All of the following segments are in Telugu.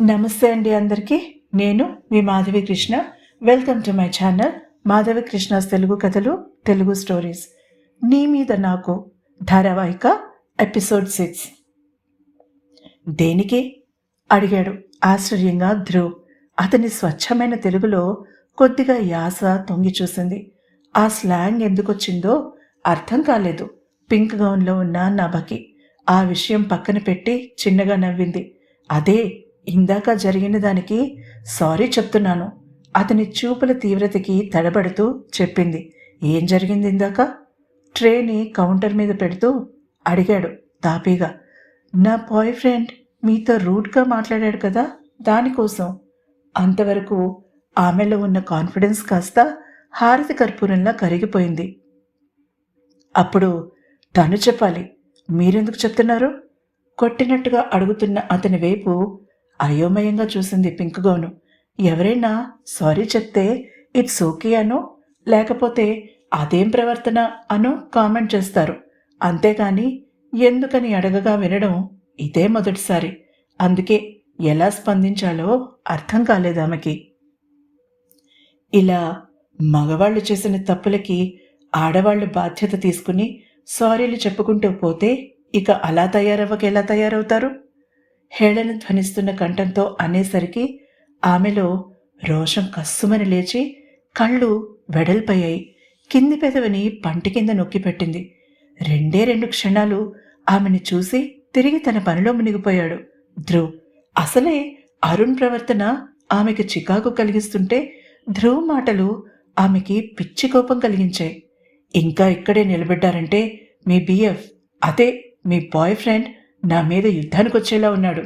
నమస్తే అండి అందరికీ. నేను మీ Madhavi Krishna. Welcome to my channel Madhavi Krishna's Telugu కథలు, తెలుగు స్టోరీస్. నీ మీద నాకు ధారావాహిక ఎపిసోడ్ 6. దేనికి అడిగాడు ఆశ్చర్యంగా ధ్రువ్. అతని స్వచ్ఛమైన తెలుగులో కొద్దిగా యాస తొంగి చూసింది. ఆ స్లాంగ్ ఎందుకొచ్చిందో అర్థం కాలేదు పింక్ గౌన్లో ఉన్న నభకి. ఆ విషయం పక్కన పెట్టి చిన్నగా నవ్వింది. అదే ఇందాక జరిగిన దానికి సారీ చెప్తున్నాను. అతని చూపుల తీవ్రతకి తడబడుతూ చెప్పింది. ఏం జరిగింది ఇందాక? ట్రేని కౌంటర్ మీద పెడుతూ అడిగాడు తాపీగా. నా బాయ్ ఫ్రెండ్ మీతో రూడ్గా మాట్లాడాడు కదా, దానికోసం. అంతవరకు ఆమెలో ఉన్న కాన్ఫిడెన్స్ కాస్త హారతి కర్పూరంలా కరిగిపోయింది. అప్పుడు తను చెప్పాలి, మీరెందుకు చెప్తున్నారు? కొట్టినట్టుగా అడుగుతున్న అతని వైపు అయోమయంగా చూసింది పింక్ గౌను. ఎవరైనా సారీ చెప్తే ఇట్స్ ఓకే అనో, లేకపోతే అదేం ప్రవర్తన అనో కామెంట్ చేస్తారు. అంతేకాని ఎందుకని అడగగా వినడం ఇదే మొదటిసారి. అందుకే ఎలా స్పందించాలో అర్థం కాలేదు ఆమెకి. ఇలా మగవాళ్ళు చేసిన తప్పులకి ఆడవాళ్లు బాధ్యత తీసుకుని సారీలు చెప్పుకుంటూ పోతే ఇక అలా తయారవ్వక ఎలా తయారవుతారు? హేళన ధ్వనిస్తున్న కంఠంతో అనేసరికి ఆమెలో రోషం కస్సుమని లేచి కళ్ళు వెడల్పయ్యాయి. కింది పెదవిని పంటి కింద నొక్కిపెట్టింది. 2 క్షణాలు ఆమెని చూసి తిరిగి తన పనిలో మునిగిపోయాడు ధ్రువ్. అసలే అరుణ్ ప్రవర్తన ఆమెకి చికాకు కలిగిస్తుంటే ధ్రువ్ మాటలు ఆమెకి పిచ్చి కోపం కలిగించాయి. ఇంకా ఇక్కడే నిలబడ్డారంటే మీ బిఎఫ్, అదే మీ బాయ్ ఫ్రెండ్ నా మీద యుద్ధానికి వచ్చేలా ఉన్నాడు.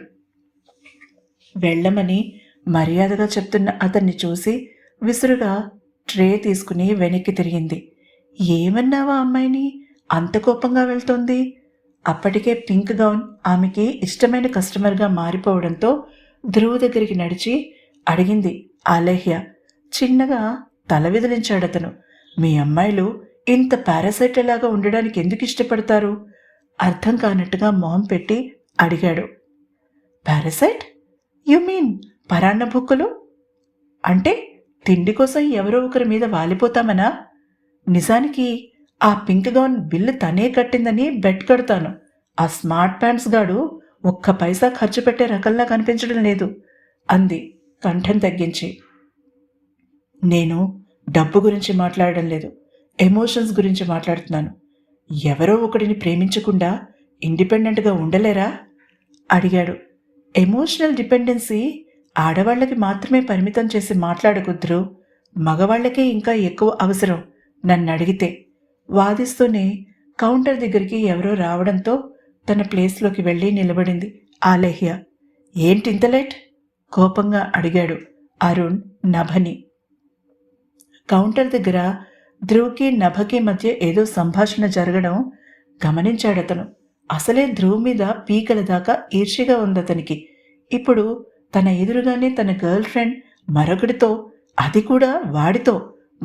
వెళ్ళమని మర్యాదగా చెప్తున్న అతన్ని చూసి విసురుగా ట్రే తీసుకుని వెనక్కి తిరిగింది. ఏమన్నావా అమ్మాయిని అంత కోపంగా వెళ్తోంది? అప్పటికే పింక్ గౌన్ ఆమెకి ఇష్టమైన కస్టమర్గా మారిపోవడంతో ధ్రువ్ దగ్గరికి నడిచి అడిగింది ఆలేహ్య. చిన్నగా తల విదిలించాడతను. మీ అమ్మాయిలు ఇంత పారాసైట్ లాగా ఉండడానికి ఎందుకు ఇష్టపడతారు? అర్థం కానట్టుగా మొహం పెట్టి అడిగాడు. పారాసైట్? యు మీన్ పరాన్న బుక్కులు? అంటే తిండి కోసం ఎవరో ఒకరి మీద వాలిపోతామనా? నిజానికి ఆ పింక్ గౌన్ బిల్లు తనే కట్టిందని బెట్ కడతాను. ఆ స్మార్ట్ ప్యాంట్స్ గాడు ఒక్క పైసా ఖర్చు పెట్టే రకంలా కనిపించడం లేదు అంది కంఠం తగ్గించి. నేను డబ్బు గురించి మాట్లాడడం లేదు, ఎమోషన్స్ గురించి మాట్లాడుతున్నాను. ఎవరో ఒకడిని ప్రేమించకుండా ఇండిపెండెంట్గా ఉండలేరా అడిగాడు. ఎమోషనల్ డిపెండెన్సీ ఆడవాళ్లకి మాత్రమే పరిమితం చేసి మాట్లాడకుద్రు, మగవాళ్లకే ఇంకా ఎక్కువ అవసరం నన్ను అడిగితే. వాదిస్తూనే కౌంటర్ దగ్గరికి ఎవరో రావడంతో తన ప్లేస్లోకి వెళ్ళి నిలబడింది ఆలేహ్య. ఏంటింత లేట్? కోపంగా అడిగాడు అరుణ్ నభని. కౌంటర్ దగ్గర ధ్రువ్కి నభకి మధ్య ఏదో సంభాషణ జరగడం గమనించాడతను. అసలే ధ్రువ్ మీద పీకల దాకా ఈర్ష్యగా ఉందతనికి. ఇప్పుడు తన ఎదురుగానే తన గర్ల్ ఫ్రెండ్ మరొకడితో, అది కూడా వాడితో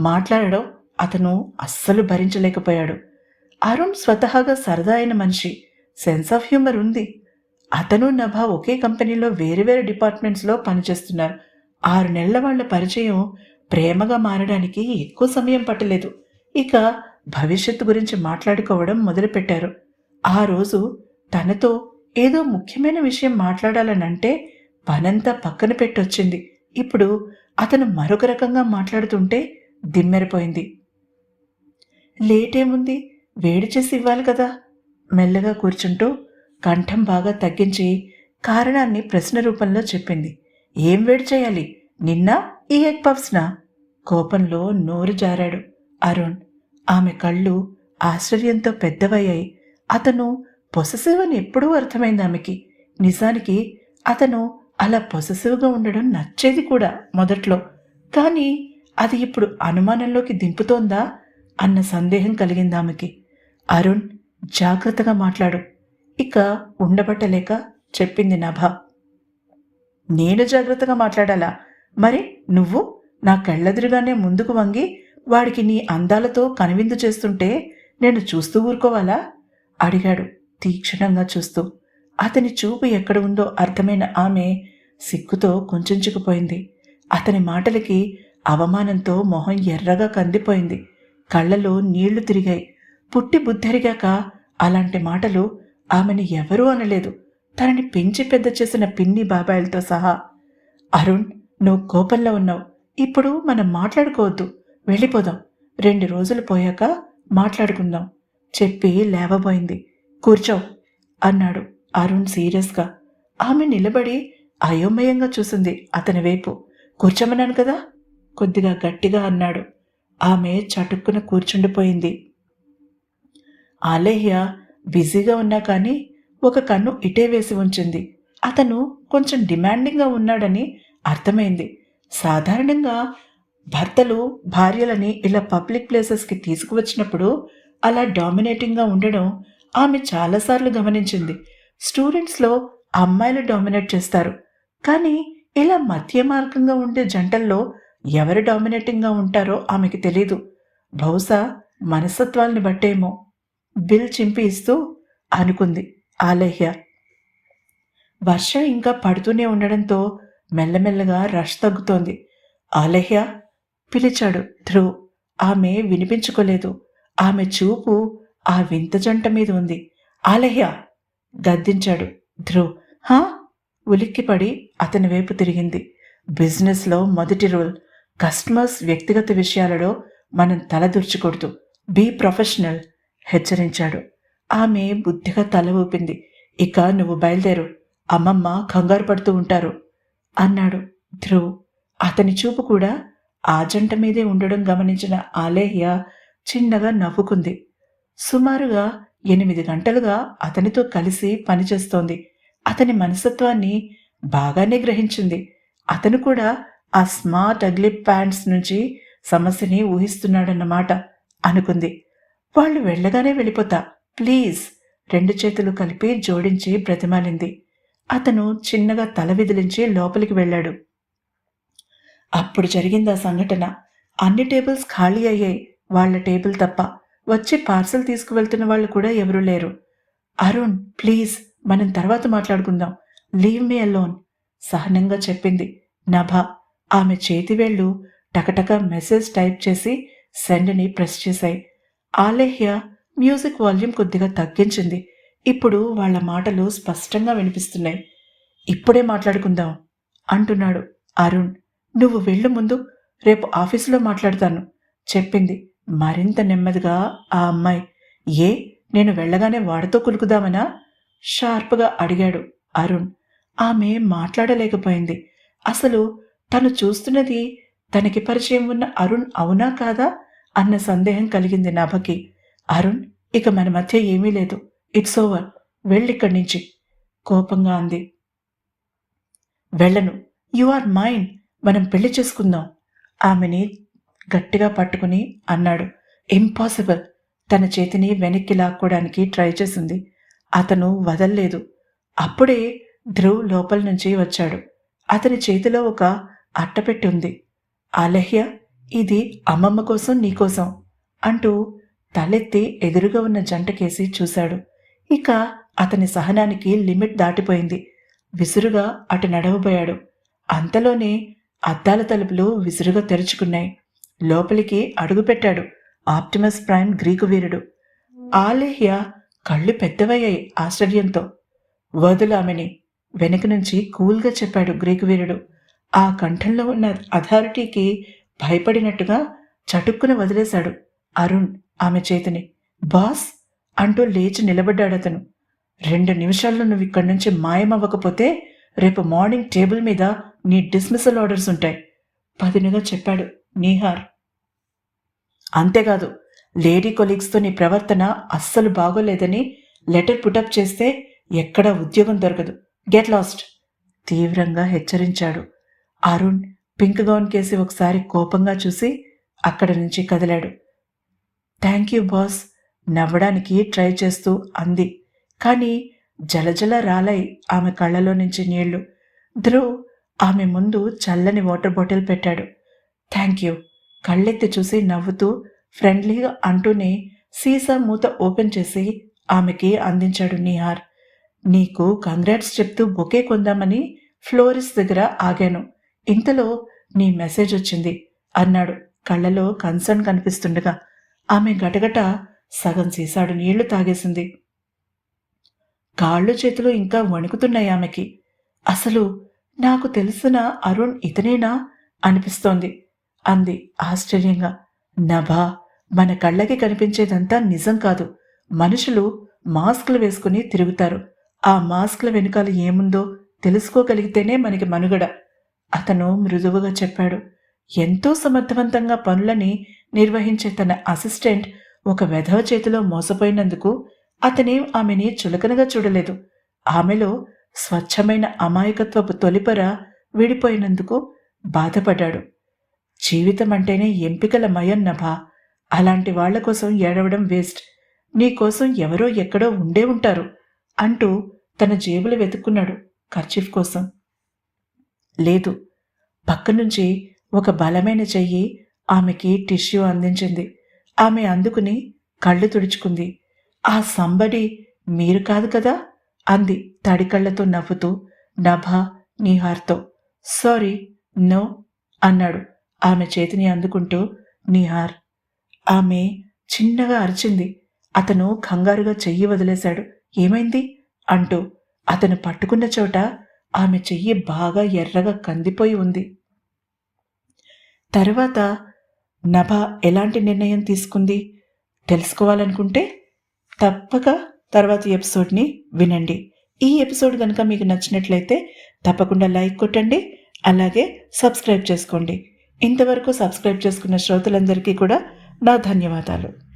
మాట్లాడడం అతను అస్సలు భరించలేకపోయాడు. అరుణ్ స్వతహాగా సరదా అయిన మనిషి, సెన్స్ ఆఫ్ హ్యూమర్ ఉంది. అతను నభ ఒకే కంపెనీలో వేరువేరు డిపార్ట్మెంట్స్లో పనిచేస్తున్నారు. 6 నెలల వాళ్ల పరిచయం ప్రేమగా మారడానికి ఎక్కువ సమయం పట్టలేదు. ఇక భవిష్యత్తు గురించి మాట్లాడుకోవడం మొదలుపెట్టారు. ఆ రోజు తనతో ఏదో ముఖ్యమైన విషయం మాట్లాడాలనంటే పనంతా పక్కన పెట్టొచ్చింది. ఇప్పుడు అతను మరొక రకంగా మాట్లాడుతుంటే దిమ్మెరిపోయింది. లేటేముంది, వేడి చేసి ఇవ్వాలి కదా. మెల్లగా కూర్చుంటూ కంఠం బాగా తగ్గించి కారణాన్ని ప్రశ్న రూపంలో చెప్పింది. ఏం వేడి చేయాలి, నిన్న ఈ ఎగ్ పఫ్స్నా? కోపంలో నోరు జారాడు అరుణ్. ఆమె కళ్ళు ఆశ్చర్యంతో పెద్దవయ్యాయి. అతను పొసెసివ్ అని ఎప్పుడూ అర్థమైంది ఆమెకి. నిజానికి అతను అలా పొసెసివ్గా ఉండడం నచ్చేది కూడా మొదట్లో. కానీ అది ఇప్పుడు అనుమానంలోకి దింపుతోందా అన్న సందేహం కలిగింది ఆమెకి. అరుణ్, జాగ్రత్తగా మాట్లాడు. ఇక ఉండబట్టలేక చెప్పింది నభ. నేను జాగ్రత్తగా మాట్లాడాలా? మరి నువ్వు నా కళ్ళెదురుగానే ముందుకు వంగి వాడికి నీ అందాలతో కనువిందు చేస్తుంటే నేను చూస్తూ ఊరుకోవాలా అడిగాడు తీక్షణంగా చూస్తూ. అతని చూపు ఎక్కడ ఉందో అర్థమైన ఆమె సిగ్గుతో కుంచుకుపోయింది. అతని మాటలకి అవమానంతో మొహం ఎర్రగా కందిపోయింది. కళ్ళలో నీళ్లు తిరిగాయి. పుట్టి బుద్ధెరిగాక అలాంటి మాటలు ఆమెను ఎవరూ అనలేదు, తనని పెంచి పెద్ద చేసిన పిన్ని బాబాయిలతో సహా. అరుణ్, నువ్వు కోపంలో ఉన్నావు. ఇప్పుడు మనం మాట్లాడుకోవద్దు, వెళ్ళిపోదాం. 2 రోజులు పోయాక మాట్లాడుకుందాం చెప్పి లేవబోయింది. కూర్చో అన్నాడు అరుణ్ సీరియస్గా. ఆమె నిలబడి అయోమయంగా చూసింది అతని వైపు. కూర్చోమన్నాను కదా, కొద్దిగా గట్టిగా అన్నాడు. ఆమె చటుక్కున కూర్చుండిపోయింది. ఆలేహ్య బిజీగా ఉన్నా కానీ ఒక కన్ను ఇటే వేసి ఉంచింది. అతను కొంచెం డిమాండింగ్గా ఉన్నాడని అర్థమైంది. సాధారణంగా భర్తలు భార్యలని ఇలా పబ్లిక్ ప్లేసెస్కి తీసుకువచ్చినప్పుడు అలా డామినేటింగ్గా ఉండడం ఆమె చాలాసార్లు గమనించింది. స్టూడెంట్స్లో అమ్మాయిలు డామినేట్ చేస్తారు, కానీ ఇలా మధ్య మార్గంగా ఉండే జంటల్లో ఎవరు డామినేటింగ్గా ఉంటారో ఆమెకి తెలీదు. బహుశా మనస్తత్వాల్ని బట్టేమో. బిల్ చింపి ఇస్తూ అనుకుంది ఆలేహ్య. వర్షం ఇంకా పడుతూనే ఉండడంతో మెల్లమెల్లగా రష్ తగ్గుతోంది. ఆలేహ్య పిలిచాడు ధ్రువ్. ఆమె వినిపించుకోలేదు. ఆమె చూపు ఆ వింత జంట మీద ఉంది. ఆలేహ్య గద్దించాడు ధ్రువ్. హా? ఉలిక్కిపడి అతని వైపు తిరిగింది. బిజినెస్లో మొదటి రూల్, కస్టమర్స్ వ్యక్తిగత విషయాలలో మనం తలదూర్చకూడదు. బీ ప్రొఫెషనల్ హెచ్చరించాడు. ఆమె బుద్ధిగా తల ఊపింది. ఇక నువ్వు బయలుదేరు, అమ్మమ్మ కంగారు పడుతూ ఉంటారు అన్నాడు ధ్రువ్. అతని చూపు కూడా ఆ జంట మీదే ఉండడం గమనించిన ఆలేహ్య చిన్నగా నవ్వుకుంది. సుమారుగా 8 గంటలుగా అతనితో కలిసి పనిచేస్తోంది. అతని మనస్తత్వాన్ని బాగానే గ్రహించింది. అతను కూడా ఆ స్మార్ట్ అగ్లీ ప్యాంట్స్ నుంచి సమస్యని ఊహిస్తున్నాడన్నమాట అనుకుంది. వాళ్ళు వెళ్ళగానే వెళ్ళిపోతా ప్లీజ్, 2 చేతులు కలిపి జోడించి బ్రతిమాలింది. అతను చిన్నగా తల విదిలించి లోపలికి వెళ్ళాడు. అప్పుడు జరిగింది ఆ సంఘటన. అన్ని టేబుల్స్ ఖాళీ అయ్యాయి, వాళ్ల టేబుల్ తప్ప. వచ్చి పార్సల్ తీసుకువెళ్తున్న వాళ్ళు కూడా ఎవరూ లేరు. అరుణ్ ప్లీజ్, మనం తర్వాత మాట్లాడుకుందాం, లీవ్ మీ అలోన్ సహనంగా చెప్పింది నభ. ఆమె చేతివేళ్లు టకటక మెసేజ్ టైప్ చేసి సెండ్ని ప్రెస్ చేశాయి. ఆలేహ్య మ్యూజిక్ వాల్యూమ్ కొద్దిగా తగ్గించింది. ఇప్పుడు వాళ్ల మాటలు స్పష్టంగా వినిపిస్తున్నాయి. ఇప్పుడే మాట్లాడుకుందాం అంటున్నాడు అరుణ్. నువ్వు వెళ్ళు ముందు, రేపు ఆఫీసులో మాట్లాడతాను చెప్పింది మరింత నెమ్మదిగా ఆ అమ్మాయి. ఏ, నేను వెళ్ళగానే వాడితో కులుకుదామనా షార్ప్గా అడిగాడు అరుణ్. ఆమె మాట్లాడలేకపోయింది. అసలు తను చూస్తున్నది తనకి పరిచయం ఉన్న అరుణ్ అవునా కాదా అన్న సందేహం కలిగింది నభకి. అరుణ్, ఇక మన మధ్య ఏమీ లేదు, ఇట్స్ ఓవర్, వెళ్ళిక్కడి నుంచి కోపంగా అంది. వెళ్ళను, యు ఆర్ మైన్, మనం పెళ్లి చేసుకుందాం ఆమెని గట్టిగా పట్టుకుని అన్నాడు. ఇంపాసిబుల్. తన చేతిని వెనక్కి లాక్కోవడానికి ట్రై చేసింది. అతను వదల్లేదు. అప్పుడే ధ్రువ్ లోపల నుంచి వచ్చాడు. అతని చేతిలో ఒక అట్టపెట్టి ఉంది. ఆలహ్య, ఇది అమ్మమ్మ కోసం నీకోసం అంటూ తలెత్తి ఎదురుగా ఉన్న జంటకేసి చూశాడు. ఇక అతని సహనానికి లిమిట్ దాటిపోయింది. విసురుగా అటు నడవబోయాడు. అంతలోనే అద్దాల తలుపులు విసురుగా తెరుచుకున్నాయి. లోపలికి అడుగుపెట్టాడు ఆప్టిమస్ ప్రైమ్ గ్రీకు వీరుడు. ఆలేహ్య కళ్ళు పెద్దవయ్యాయి ఆశ్చర్యంతో. వదులు ఆమెని, వెనక నుంచి కూల్గా చెప్పాడు గ్రీకు వీరుడు. ఆ కంఠంలో ఉన్న అథారిటీకి భయపడినట్టుగా చటుక్కున వదిలేశాడు అరుణ్ ఆమె చేతిని. బాస్ అంటూ లేచి నిలబడ్డాడతను. 2 నిమిషాల్లో నువ్వు ఇక్కడి నుంచి మాయమవ్వకపోతే రేపు మార్నింగ్ టేబుల్ మీద నీ డిస్మిసల్ ఆర్డర్స్ ఉంటాయి పదినుగా చెప్పాడు నీహార్. అంతేకాదు, లేడీ కొలీగ్స్తో నీ ప్రవర్తన అస్సలు బాగోలేదని లెటర్ పుటప్ చేస్తే ఎక్కడా ఉద్యోగం దొరకదు, గెట్ లాస్ట్ తీవ్రంగా హెచ్చరించాడు. అరుణ్ పింక్ గౌన్ కేసి ఒకసారి కోపంగా చూసి అక్కడి నుంచి కదిలాడు. థ్యాంక్ యూ బాస్ నవ్వడానికి ట్రై చేస్తూ అంది. కానీ జలజల రాలాయి ఆమె కళ్ళలో నుంచి నీళ్లు. ధ్రువ్ ఆమె ముందు చల్లని వాటర్ బాటిల్ పెట్టాడు. థ్యాంక్ యూ కళ్ళెత్తి చూసి నవ్వుతూ ఫ్రెండ్లీగా అంటూనే సీసా మూత ఓపెన్ చేసి ఆమెకి అందించాడు నీహార్. నీకు కంగ్రాట్స్ చెప్తూ బొకే కొందామని ఫ్లోరిస్ట్ దగ్గర ఆగాను. ఇంతలో నీ మెసేజ్ వచ్చింది అన్నాడు కళ్ళలో కన్సర్న్ కనిపిస్తుండగా. ఆమె గటగట సగం సీసాడు నీళ్లు తాగేసింది. కాళ్ళు చేతులు ఇంకా వణుకుతున్నాయి ఆమెకి. అసలు నాకు తెలిసిన అరుణ్ ఇతనేనా అనిపిస్తోంది అంది ఆశ్చర్యంగా. నభా, మన కళ్ళకి కనిపించేదంతా నిజం కాదు. మనుషులు మాస్కులు వేసుకుని తిరుగుతారు. ఆ మాస్కుల వెనుకాల ఏముందో తెలుసుకోగలిగితేనే మనకి మనుగడ. అతను మృదువుగా చెప్పాడు. ఎంతో సమర్థవంతంగా పనులని నిర్వహించే తన అసిస్టెంట్ ఒక వెధవ చేతిలో మోసపోయినందుకు అతనేం ఆమెని చులకనగా చూడలేదు. ఆమెలో స్వచ్ఛమైన అమాయకత్వపు తొలిపర విడిపోయినందుకు బాధపడ్డాడు. జీవితం అంటేనే ఎంపికల మయం నభా. అలాంటి వాళ్ల కోసం ఏడవడం వేస్ట్. నీకోసం ఎవరో ఎక్కడో ఉండే ఉంటారు అంటూ తన జేబులు వెతుక్కున్నాడు కర్చీఫ్ కోసం. లేదు. పక్కనుంచి ఒక బలమైన చెయ్యి ఆమెకి టిష్యూ అందించింది. ఆమె అందుకుని కళ్ళు తుడుచుకుంది. ఆ సంబడి మీరు కాదు కదా అంది తడికళ్లతో నవ్వుతూ నభా నీహార్తో. సారీ, నో అన్నాడు ఆమె చేతిని అందుకుంటూ. నిహార్. ఆమె చిన్నగా అరిచింది. అతను కంగారుగా చెయ్యి వదిలేశాడు. ఏమైంది అంటూ. అతను పట్టుకున్న చోట ఆమె చెయ్యి బాగా ఎర్రగా కందిపోయి ఉంది. తర్వాత నభ ఎలాంటి నిర్ణయం తీసుకుంది తెలుసుకోవాలనుకుంటే తప్పక తర్వాతి ఎపిసోడ్ని వినండి. ఈ ఎపిసోడ్ కనుక మీకు నచ్చినట్లయితే తప్పకుండా లైక్ కొట్టండి, అలాగే సబ్స్క్రైబ్ చేసుకోండి. ఇంతవరకు సబ్స్క్రైబ్ చేసుకున్న శ్రోతలందరికీ కూడా నా ధన్యవాదాలు.